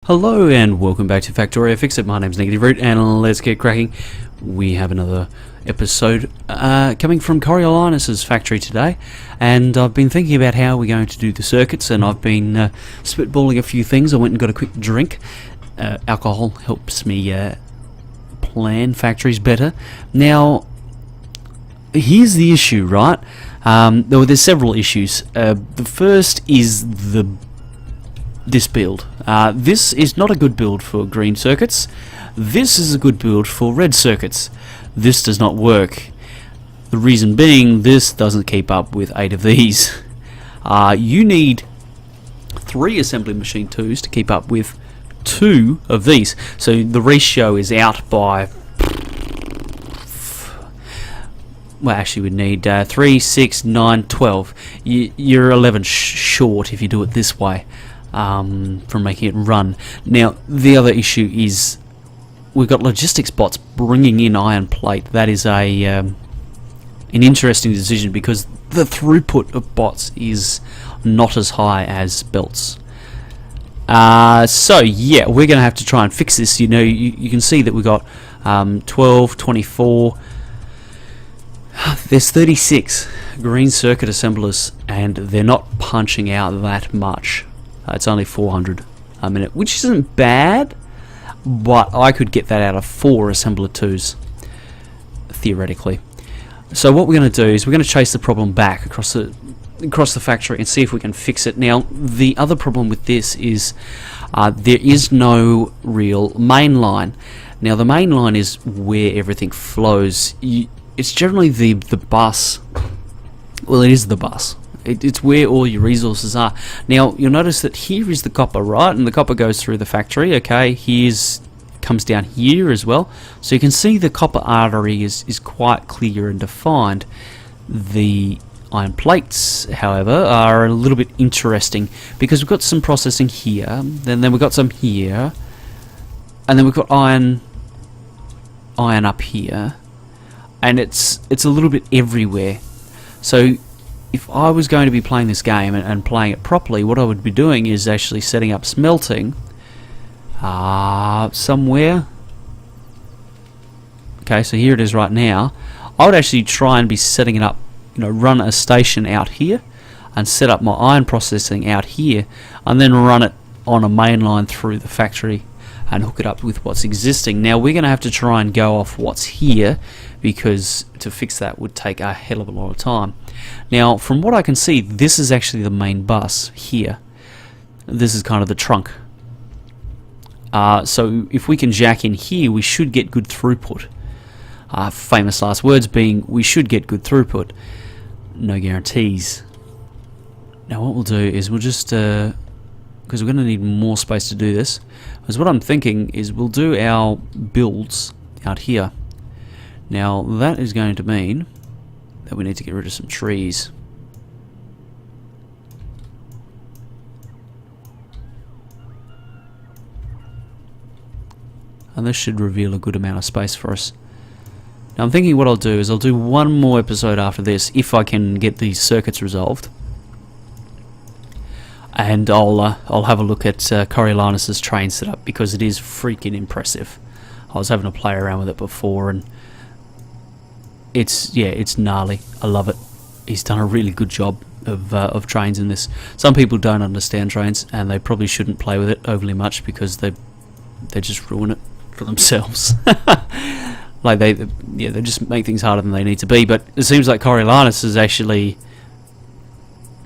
Hello and welcome back to Factorio Fixit. My name's Negative Root and let's get cracking. We have another episode coming from Coriolinus' factory today, and I've been thinking about how we're going to do the circuits, and I've been spitballing a few things. I went and got a quick drink. Alcohol helps me plan factories better. Now, here's the issue, right? There's several issues. The first is this build. This is not a good build for green circuits. This is a good build for red circuits. This does not work. The reason being, this doesn't keep up with 8 of these. You need 3 assembly machine 2s to keep up with 2 of these. So the ratio is out by... well, actually we'd need 3, 6, 9, 12. You're 11 short if you do it this way. From making it run. Now the other issue is we've got logistics bots bringing in iron plate. That is an interesting decision because the throughput of bots is not as high as belts. So yeah, we're going to have to try and fix this. You know, you can see that we've got 12, 24. There's 36 green circuit assemblers and they're not punching out that much. It's only 400 a minute, which isn't bad, but I could get that out of 4 assembler 2s, theoretically. So what we're going to do is we're going to chase the problem back across the factory and see if we can fix it. Now, the other problem with this is there is no real main line. Now, the main line is where everything flows. It's generally the bus. Well, it is the bus. It's where all your resources are. Now, you'll notice that here is the copper, right? And the copper goes through the factory. Okay, comes down here as well. So you can see the copper artery is quite clear and defined. The iron plates, however, are a little bit interesting because we've got some processing here, then we've got some here, and then we've got iron up here, and it's a little bit everywhere. So if I was going to be playing this game and playing it properly, what I would be doing is actually setting up smelting somewhere. Okay, so here it is right now. I would actually try and be setting it up, you know, run a station out here and set up my iron processing out here and then run it on a main line through the factory and hook it up with what's existing. Now we're going to have to try and go off what's here because to fix that would take a hell of a lot of time. Now, from what I can see, this is actually the main bus here. This is kind of the trunk. So if we can jack in here, we should get good throughput. Famous last words being, we should get good throughput. No guarantees. Now what we'll do is we'll just, because we're going to need more space to do this, because what I'm thinking is we'll do our builds out here. Now that is going to mean that we need to get rid of some trees. And this should reveal a good amount of space for us. Now I'm thinking what I'll do is I'll do one more episode after this if I can get these circuits resolved. And I'll have a look at Coriolinus' train setup because it is freaking impressive. I was having to play around with it before and it's gnarly. I love it. He's done a really good job of trains in this. Some people don't understand trains and they probably shouldn't play with it overly much because they just ruin it for themselves. Like they just make things harder than they need to be. But it seems like Coriolinus is actually,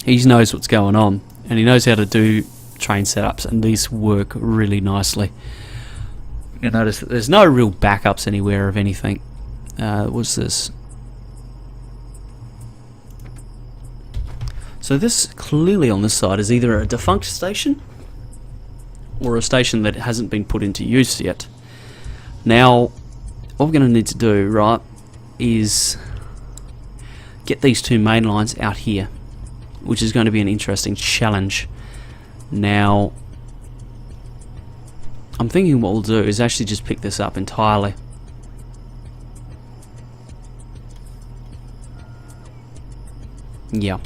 he knows what's going on and he knows how to do train setups, and these work really nicely. You'll notice that there's no real backups anywhere of anything. What's this? So this clearly on this side is either a defunct station or a station that hasn't been put into use yet. Now what we're going to need to do, right, is get these 2 main lines out here, which is going to be an interesting challenge. Now I'm thinking what we'll do is actually just pick this up entirely. Yeah,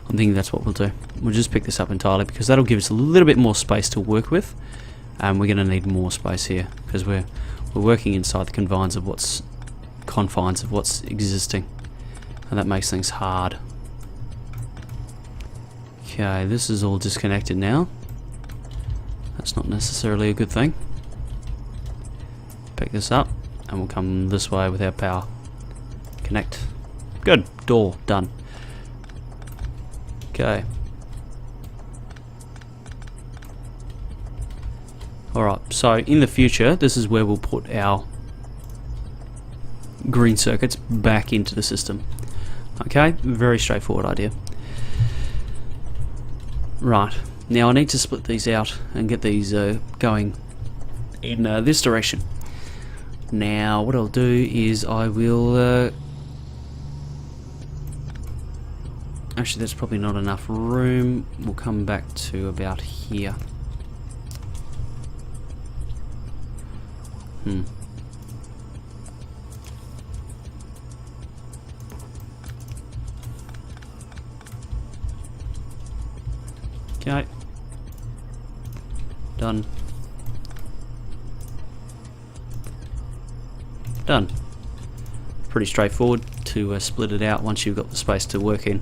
I'm thinking that's what we'll do. We'll just pick this up entirely because that'll give us a little bit more space to work with. and we're going to need more space here because we're working inside the confines of what's existing, and that makes things hard. Okay, this is all disconnected now. That's not necessarily a good thing. Pick this up and we'll come this way with our power. Connect. Good. Door done. Okay. Alright, so in the future, this is where we'll put our green circuits back into the system. Okay, very straightforward idea. Right, now I need to split these out and get these going in this direction. Now what I'll do is I will... actually, there's probably not enough room. We'll come back to about here. Okay. Done. Done. Pretty straightforward to split it out once you've got the space to work in.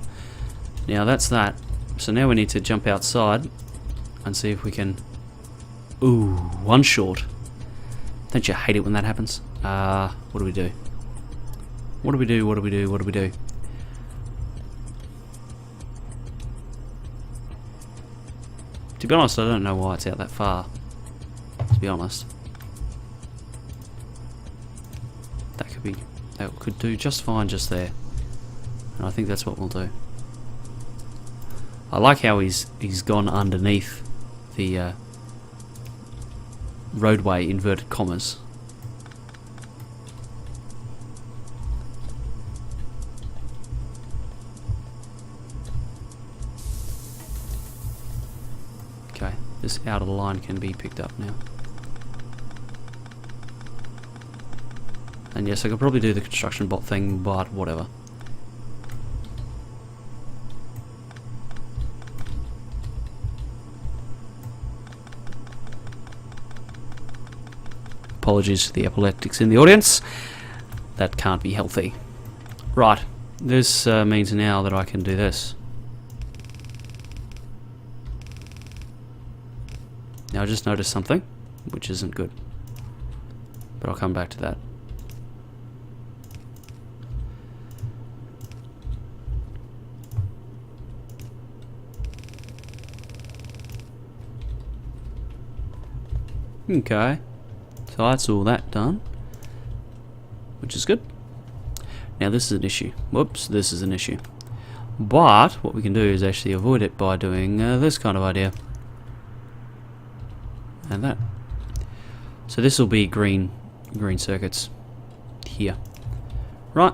Now that's that. So now we need to jump outside and see if we can... Ooh, one short. Don't you hate it when that happens? What do we do? What do we do? What do we do? What do we do? To be honest, I don't know why it's out that far. To be honest. That could do just fine just there. And I think that's what we'll do. I like how he's gone underneath the roadway, inverted commas. Okay, this outer line can be picked up now. And yes, I could probably do the construction bot thing, but whatever. Apologies to the epileptics in the audience. That can't be healthy. Right, this means now that I can do this. Now I just noticed something, which isn't good. But I'll come back to that. Okay, so that's all that done, which is good. Now this is an issue. Whoops, this is an issue. But what we can do is actually avoid it by doing this kind of idea. And that. So this will be green circuits here. Right,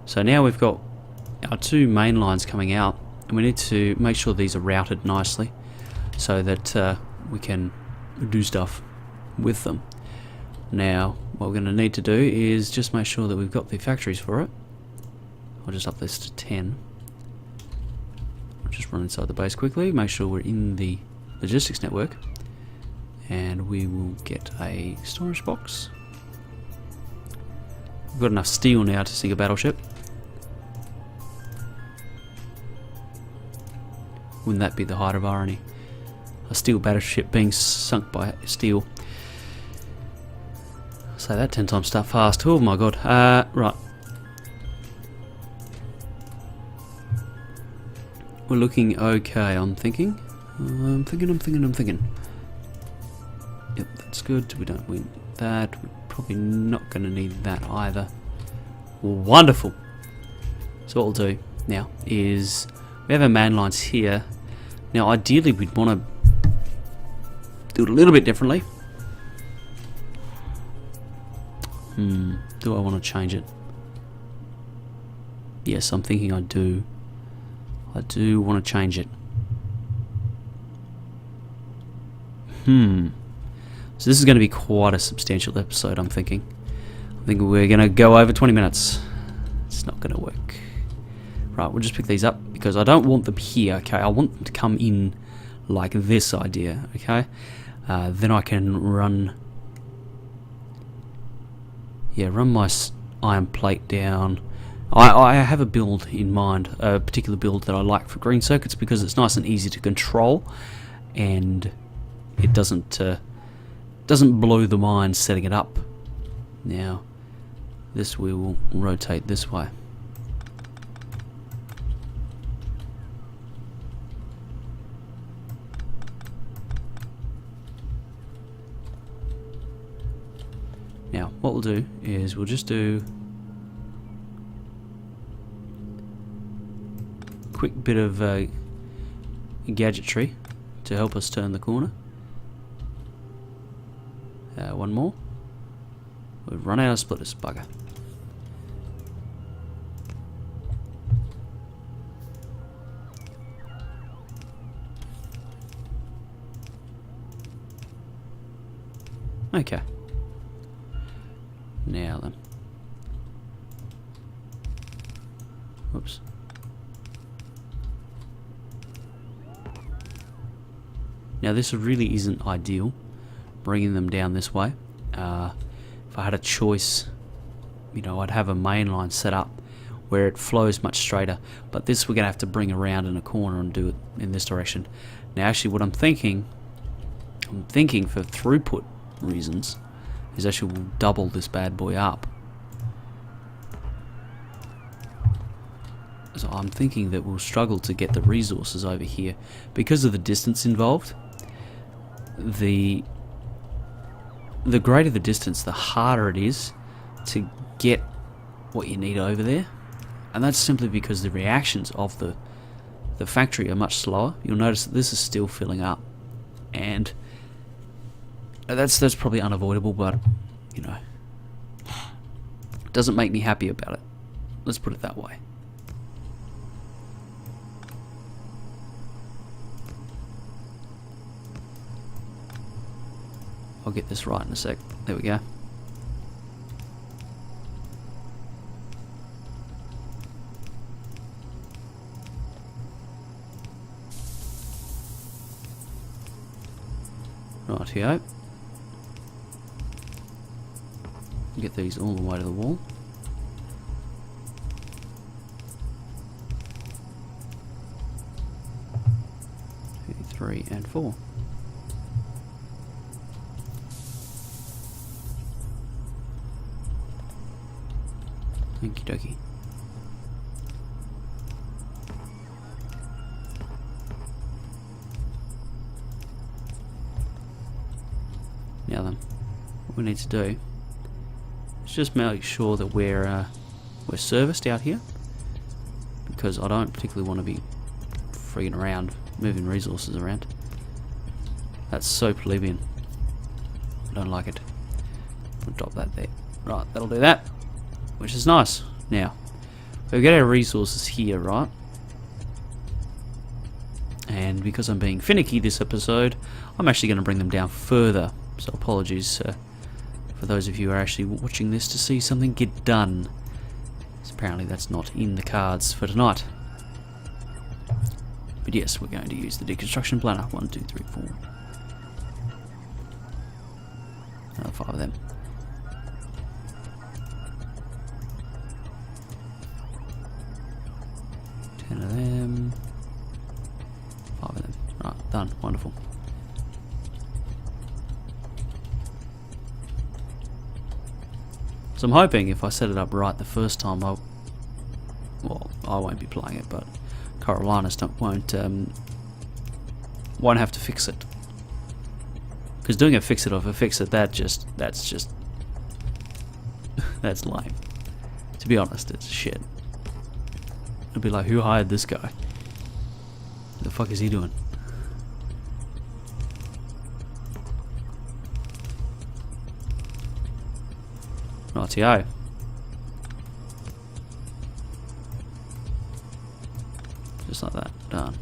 so now we've got our two main lines coming out, and we need to make sure these are routed nicely so that we can do stuff with them. Now what we're going to need to do is just make sure that we've got the factories for it. I'll just up this to 10. I'll just run inside the base quickly, make sure we're in the logistics network, and we will get a storage box. We've got enough steel now to sink a battleship. Wouldn't that be the height of irony? A steel battleship being sunk by steel. Say that 10 times stuff fast. Oh my god. Right. We're looking okay, I'm thinking. I'm thinking. Yep, that's good. We don't win that. We're probably not going to need that either. Wonderful. So what we'll do now is we have our main lines here. Now ideally we'd want to do it a little bit differently. Do I want to change it? Yes, I'm thinking I do. I do want to change it. So this is going to be quite a substantial episode, I'm thinking. I think we're going to go over 20 minutes. It's not going to work. Right, we'll just pick these up because I don't want them here, okay? I want them to come in like this idea, okay? then I can run my iron plate down. I have a build in mind, a particular build that I like for green circuits because it's nice and easy to control, and it doesn't blow the mind setting it up. Now, this we will rotate this way. Now, what we'll do is we'll just do a quick bit of gadgetry to help us turn the corner. One more. We've run out of splitters, bugger. Okay. Now then. Whoops. Now this really isn't ideal, bringing them down this way. If I had a choice, you know, I'd have a main line set up where it flows much straighter, but this we're going to have to bring around in a corner and do it in this direction. Now actually what I'm thinking for throughput reasons is actually we'll double this bad boy up. So I'm thinking that we'll struggle to get the resources over here because of the distance involved. The greater the distance, the harder it is to get what you need over there, and that's simply because the reactions of the factory are much slower. You'll notice that this is still filling up, and that's probably unavoidable, but you know, it doesn't make me happy about it. Let's put it that way. I'll get this right in a sec. There we go. Rightio. Get these all the way to the wall. 2, 3, and 4. Okie dokie. Now then, what we need to do is just make sure that we're serviced out here, because I don't particularly want to be freaking around moving resources around. That's so plebeian. I don't like it. I'll drop that there. Right, that'll do that. Which is nice. Now, we've got our resources here, right? And because I'm being finicky this episode, I'm actually going to bring them down further. So apologies for those of you who are actually watching this to see something get done. So apparently that's not in the cards for tonight. But yes, we're going to use the deconstruction planner. 1, 2, 3, 4. Another 5 of them. 10 of them. 5 of them. Right, done. Wonderful. So I'm hoping if I set it up right the first time, I won't be playing it, but Coriolinus won't have to fix it. Because doing a fix it off a fix it, that's just that's lame. To be honest, it's shit. It'd be like, who hired this guy? What the fuck is he doing? Rightio. Just like that. Done.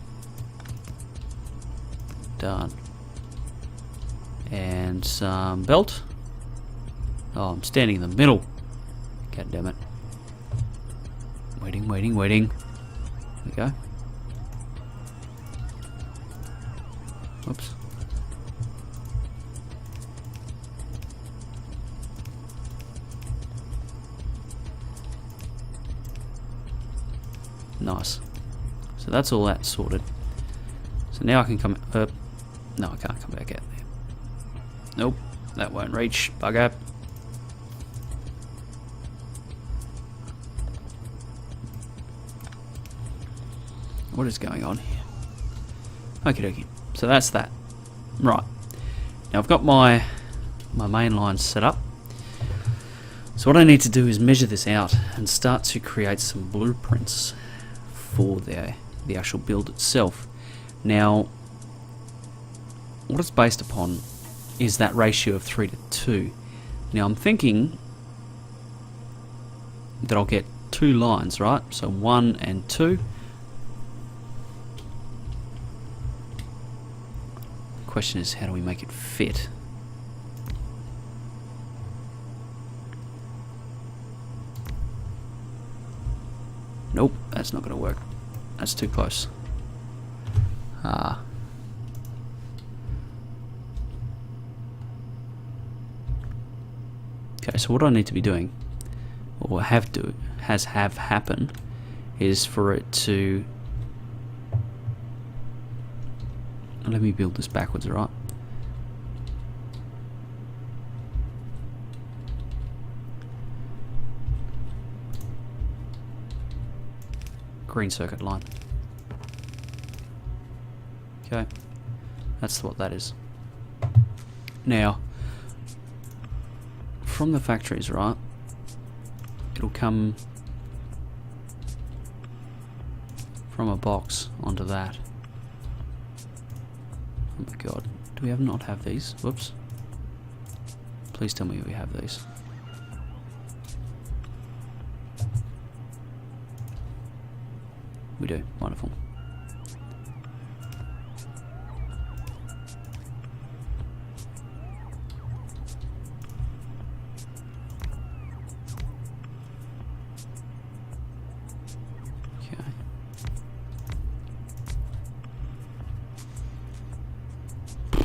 Done. And some belt. Oh, I'm standing in the middle. God damn it. Waiting. There we go. Whoops. Nice. So that's all that sorted. So now I can come up. No, I can't come back out there. Nope, that won't reach. Bugger. What is going on here? Okie dokie. So that's that. Right. Now I've got my main line set up. So what I need to do is measure this out and start to create some blueprints for the actual build itself. Now, what it's based upon is that ratio of 3 to 2. Now I'm thinking that I'll get 2 lines, right? So 1 and 2. The question is, how do we make it fit? Nope, that's not going to work. That's too close. Okay, so what I need to be doing, or have happen, is for it to... Let me build this backwards, right? Green circuit line. Okay, that's what that is. Now, from the factories, right, it'll come from a box onto that. Oh my god, do we not have these? Whoops. Please tell me we have these. We do. Wonderful. Okay.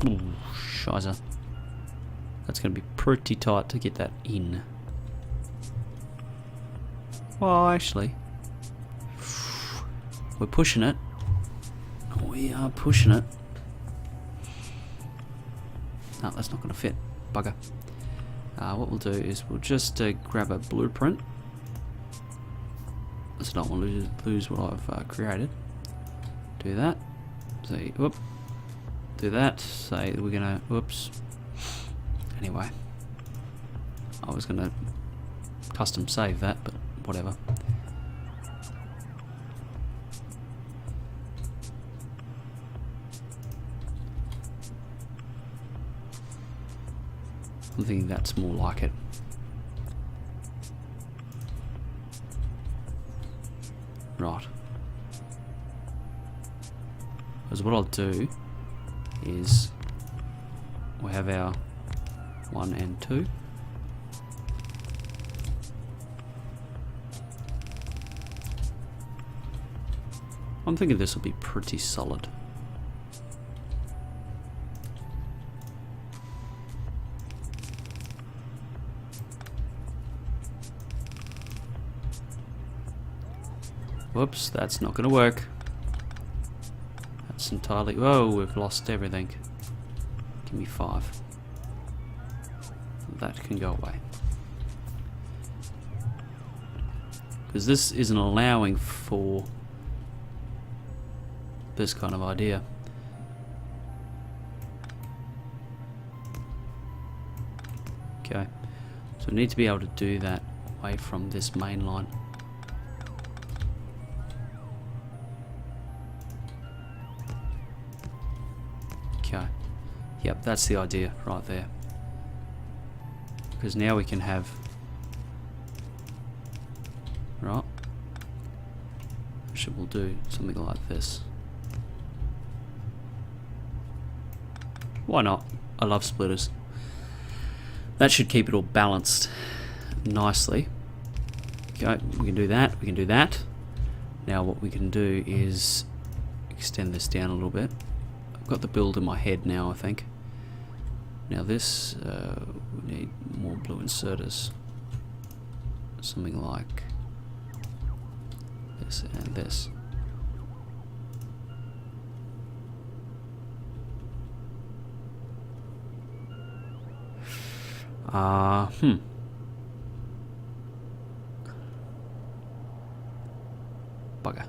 Ooh, shiza. That's going to be pretty tight to get that in. Well, actually... We're pushing it. We are pushing it. No, that's not going to fit. Bugger. What we'll do is we'll just grab a blueprint. Let's not want to lose what I've created. Do that. Say, whoop. Do that. Say we're going to... Whoops. Anyway. I was going to custom save that, but whatever. I'm thinking that's more like it. Right. Because what I'll do is we'll have our 1 and 2. I'm thinking this will be pretty solid. Whoops, that's not going to work. That's entirely... Whoa, we've lost everything. Give me 5. That can go away. Because this isn't allowing for this kind of idea. Okay, so we need to be able to do that away from this main line. Okay, yep, that's the idea right there. Because now we can have, right, we'll do something like this. Why not? I love splitters. That should keep it all balanced nicely. Okay, we can do that, we can do that. Now what we can do is extend this down a little bit. I've got the build in my head now, I think. Now this, we need more blue inserters. Something like this and this. Bugger.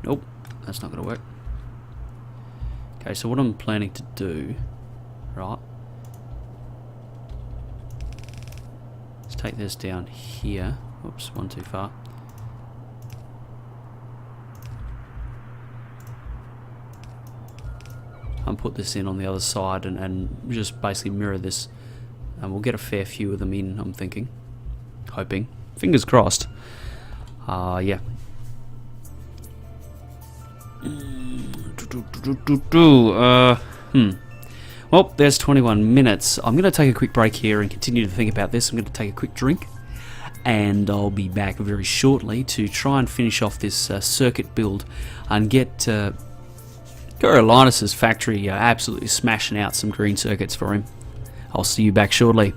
Nope, that's not going to work. Okay, so what I'm planning to do, right, let's take this down here. Oops, one too far. And put this in on the other side and just basically mirror this. And we'll get a fair few of them in, I'm thinking. Hoping. Fingers crossed. Yeah. Well, there's 21 minutes. I'm going to take a quick break here and continue to think about this. I'm going to take a quick drink. And I'll be back very shortly to try and finish off this circuit build and get Coriolinus' factory absolutely smashing out some green circuits for him. I'll see you back shortly.